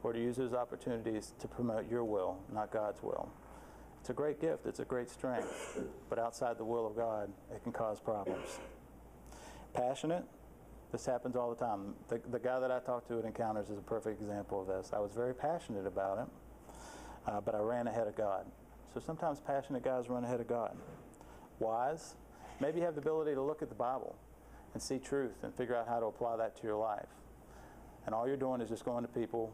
or to use those opportunities to promote your will, not God's will. It's a great gift. It's a great strength. But outside the will of God, it can cause problems. Passionate. This happens all the time. The guy that I talked to at Encounters is a perfect example of this. I was very passionate about it, but I ran ahead of God. So sometimes passionate guys run ahead of God. Wise. Maybe you have the ability to look at the Bible and see truth and figure out how to apply that to your life. And all you're doing is just going to people,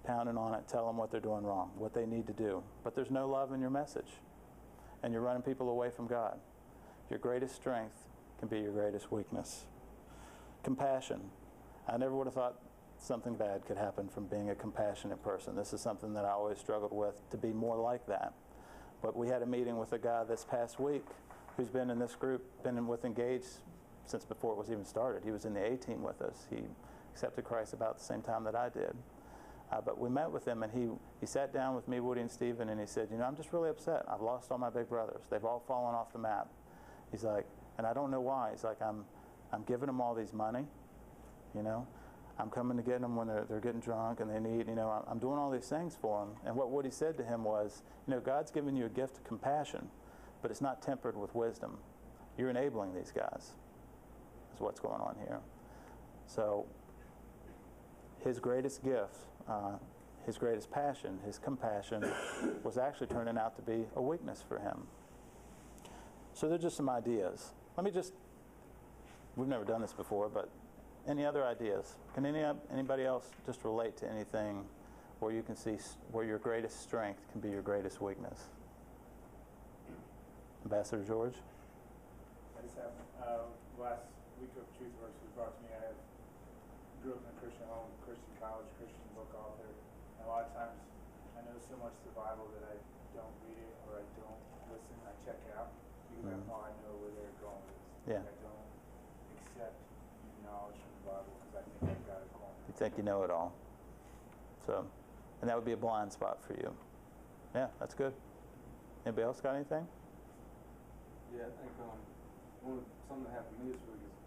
pounding on it, tell them what they're doing wrong, what they need to do. But there's no love in your message. And you're running people away from God. Your greatest strength can be your greatest weakness. Compassion. I never would have thought something bad could happen from being a compassionate person. This is something that I always struggled with, to be more like that. But we had a meeting with a guy this past week who's been in this group, been with Engaged since before it was even started. He was in the A team with us. He accepted Christ about the same time that I did. But we met with him, and he sat down with me, Woody, and Stephen, and he said, I'm just really upset. I've lost all my big brothers. They've all fallen off the map. He's like, and I don't know why. He's like, I'm giving them all these money, I'm coming to get them when they're getting drunk and they need, I'm doing all these things for them. And what Woody said to him was, God's given you a gift of compassion, but it's not tempered with wisdom. You're enabling these guys. That's what's going on here. So his greatest gift, his greatest passion, his compassion, was actually turning out to be a weakness for him. So they're just some ideas. We've never done this before, but any other ideas? Can anybody else just relate to anything where you can see where your greatest strength can be your greatest weakness? Ambassador George? I just have, last week of Truth Verse was brought to me. I grew up in a Christian home, Christian college, Christian book author. And a lot of times I know so much of the Bible that I don't read it or I don't listen. I check out because I know where they're going with this. Yeah. Like I don't accept knowledge from the Bible because I think I've got it going. You think you know it all. So, and that would be a blind spot for you. Yeah, that's good. Anybody else got anything? Yeah, I think something that happened to me this week is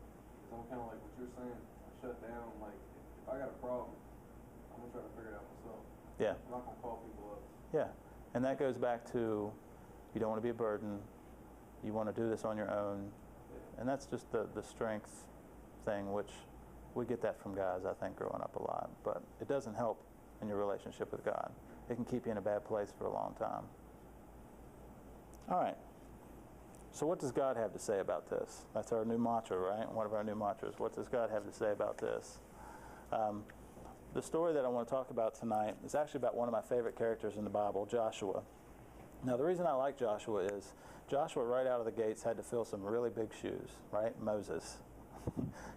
I'm kind of like what you're saying. I shut down. Like, if I got a problem, I'm going to try to figure it out myself. Yeah. I'm not going to call people up. Yeah. And that goes back to you don't want to be a burden. You want to do this on your own. Yeah. And that's just the strength thing, which we get that from guys, I think, growing up a lot. But it doesn't help in your relationship with God. It can keep you in a bad place for a long time. All right. So what does God have to say about this? That's our new mantra, right? One of our new mantras. What does God have to say about this? The story that I want to talk about tonight is actually about one of my favorite characters in the Bible, Joshua. Now, the reason I like Joshua is Joshua, right out of the gates, had to fill some really big shoes, right? Moses.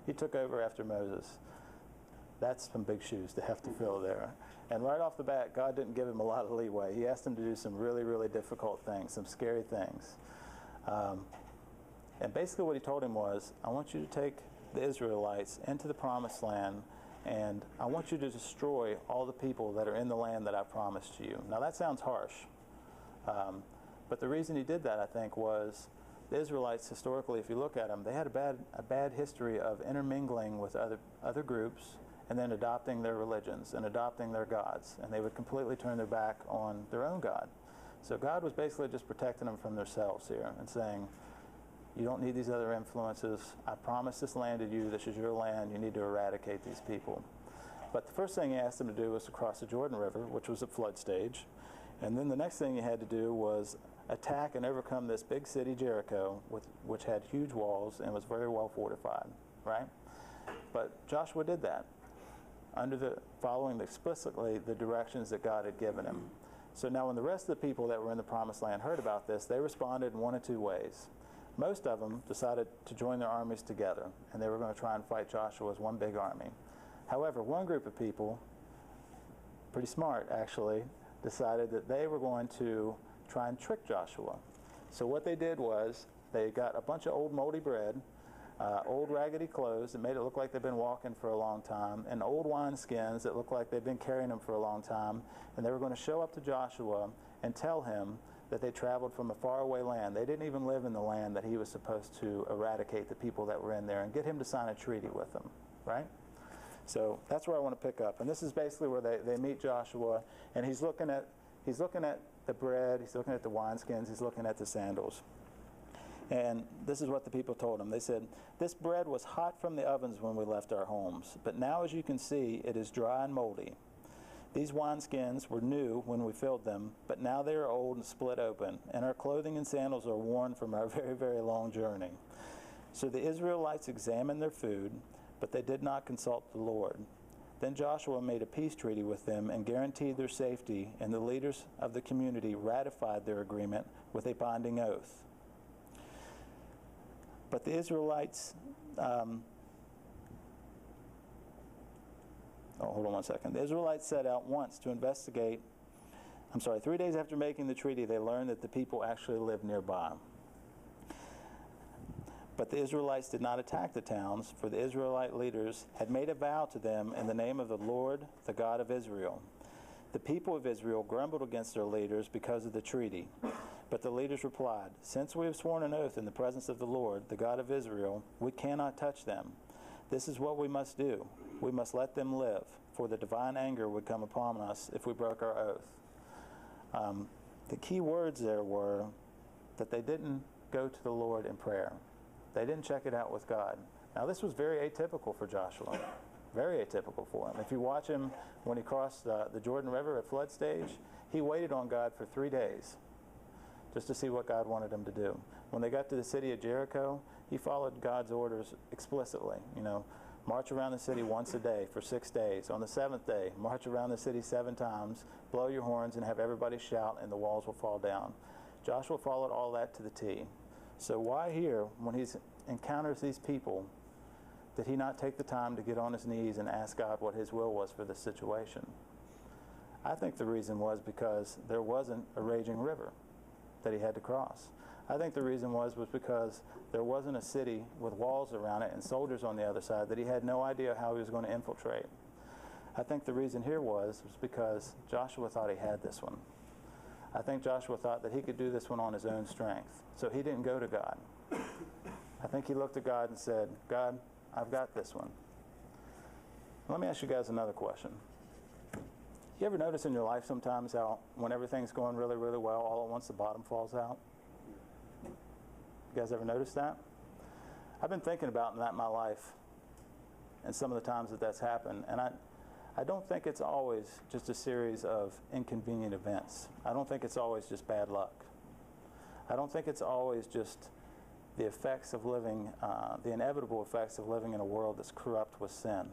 He took over after Moses. That's some big shoes to have to fill there. And right off the bat, God didn't give him a lot of leeway. He asked him to do some really, really difficult things, some scary things. And basically what he told him was, I want you to take the Israelites into the promised land, and I want you to destroy all the people that are in the land that I promised you. Now that sounds harsh. But the reason he did that, I think, was the Israelites, historically, if you look at them, they had a bad history of intermingling with other groups and then adopting their religions and adopting their gods. And they would completely turn their back on their own God. So God was basically just protecting them from themselves here and saying, you don't need these other influences. I promised this land to you. This is your land. You need to eradicate these people. But the first thing he asked them to do was to cross the Jordan River, which was a flood stage. And then the next thing he had to do was attack and overcome this big city, Jericho, which had huge walls and was very well fortified, right? But Joshua did that, following explicitly the directions that God had given him. So now when the rest of the people that were in the promised land heard about this, they responded in one of two ways. Most of them decided to join their armies together, and they were going to try and fight Joshua as one big army. However, one group of people, pretty smart actually, decided that they were going to try and trick Joshua. So what they did was they got a bunch of old moldy bread, old raggedy clothes that made it look like they'd been walking for a long time, and old wine skins that looked like they'd been carrying them for a long time, and they were going to show up to Joshua and tell him that they traveled from a faraway land. They didn't even live in the land that he was supposed to eradicate the people that were in there and get him to sign a treaty with them, right? So that's where I want to pick up. And this is basically where they meet Joshua, and he's looking at the bread, he's looking at the wineskins, he's looking at the sandals. And this is what the people told him. They said, "This bread was hot from the ovens when we left our homes, but now as you can see, it is dry and moldy. These wineskins were new when we filled them, but now they are old and split open, and our clothing and sandals are worn from our very, very long journey." So the Israelites examined their food, but they did not consult the Lord. Then Joshua made a peace treaty with them and guaranteed their safety, and the leaders of the community ratified their agreement with a binding oath. But the Israelites, hold on one second. The Israelites set out once to investigate. 3 days after making the treaty, they learned that the people actually lived nearby. But the Israelites did not attack the towns, for the Israelite leaders had made a vow to them in the name of the Lord, the God of Israel. The people of Israel grumbled against their leaders because of the treaty. But the leaders replied, "Since we have sworn an oath in the presence of the Lord, the God of Israel, we cannot touch them. This is what we must do. We must let them live, for the divine anger would come upon us if we broke our oath." The key words there were that they didn't go to the Lord in prayer. They didn't check it out with God. Now, this was very atypical for Joshua. Very atypical for him. If you watch him when he crossed the Jordan River at flood stage, he waited on God for 3 days just to see what God wanted him to do. When they got to the city of Jericho, he followed God's orders explicitly. March around the city once a day for 6 days. On the 7th day, march around the city 7 times, blow your horns, and have everybody shout, and the walls will fall down. Joshua followed all that to the T. So why here, when he encounters these people, did he not take the time to get on his knees and ask God what his will was for this situation? I think the reason was because there wasn't a raging river that he had to cross. I think the reason was because there wasn't a city with walls around it and soldiers on the other side that he had no idea how he was going to infiltrate. I think the reason here was because Joshua thought he had this one. I think Joshua thought that he could do this one on his own strength. So he didn't go to God. I think he looked at God and said, "God, I've got this one." Let me ask you guys another question. You ever notice in your life sometimes how when everything's going really, really well, all at once the bottom falls out? You guys ever notice that? I've been thinking about that in my life and some of the times that that's happened. And I don't think it's always just a series of inconvenient events. I don't think it's always just bad luck. I don't think it's always just the effects of living, the inevitable effects of living in a world that's corrupt with sin,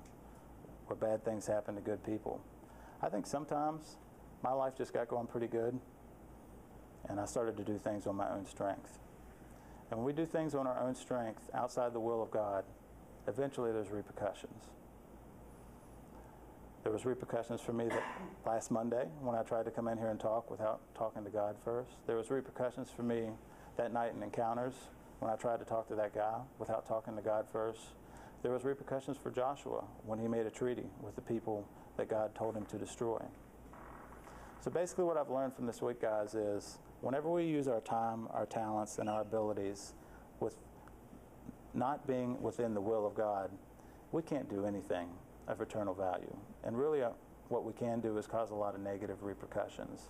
where bad things happen to good people. I think sometimes my life just got going pretty good, and I started to do things on my own strength. And when we do things on our own strength, outside the will of God, eventually there's repercussions. There was repercussions for me that last Monday when I tried to come in here and talk without talking to God first. There was repercussions for me that night in Encounters when I tried to talk to that guy without talking to God first. There was repercussions for Joshua when he made a treaty with the people that God told him to destroy. So basically what I've learned from this week, guys, is whenever we use our time, our talents, and our abilities with not being within the will of God, we can't do anything of eternal value. And really what we can do is cause a lot of negative repercussions.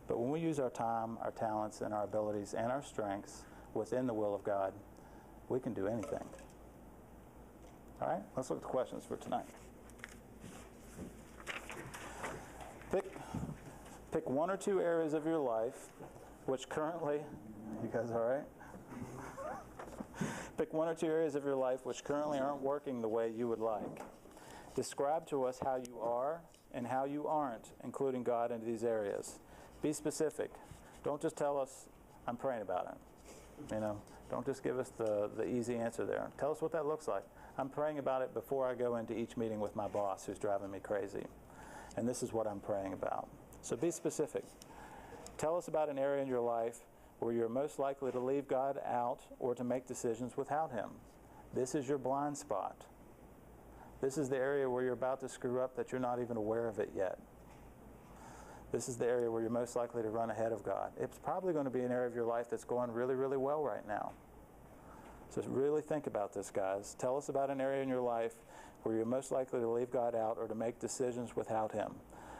But when we use our time, our talents, and our abilities, and our strengths within the will of God, we can do anything. All right, let's look at the questions for tonight. Pick one or two areas of your life which currently, you guys all right? Pick one or two areas of your life which currently aren't working the way you would like. Describe to us how you are and how you aren't including God into these areas. Be specific. Don't just tell us, "I'm praying about it." Don't just give us the easy answer there. Tell us what that looks like. "I'm praying about it before I go into each meeting with my boss who's driving me crazy. And this is what I'm praying about." So be specific. Tell us about an area in your life where you're most likely to leave God out or to make decisions without Him. This is your blind spot. This is the area where you're about to screw up that you're not even aware of it yet. This is the area where you're most likely to run ahead of God. It's probably going to be an area of your life that's going really, really well right now. So really think about this, guys. Tell us about an area in your life where you're most likely to leave God out or to make decisions without Him.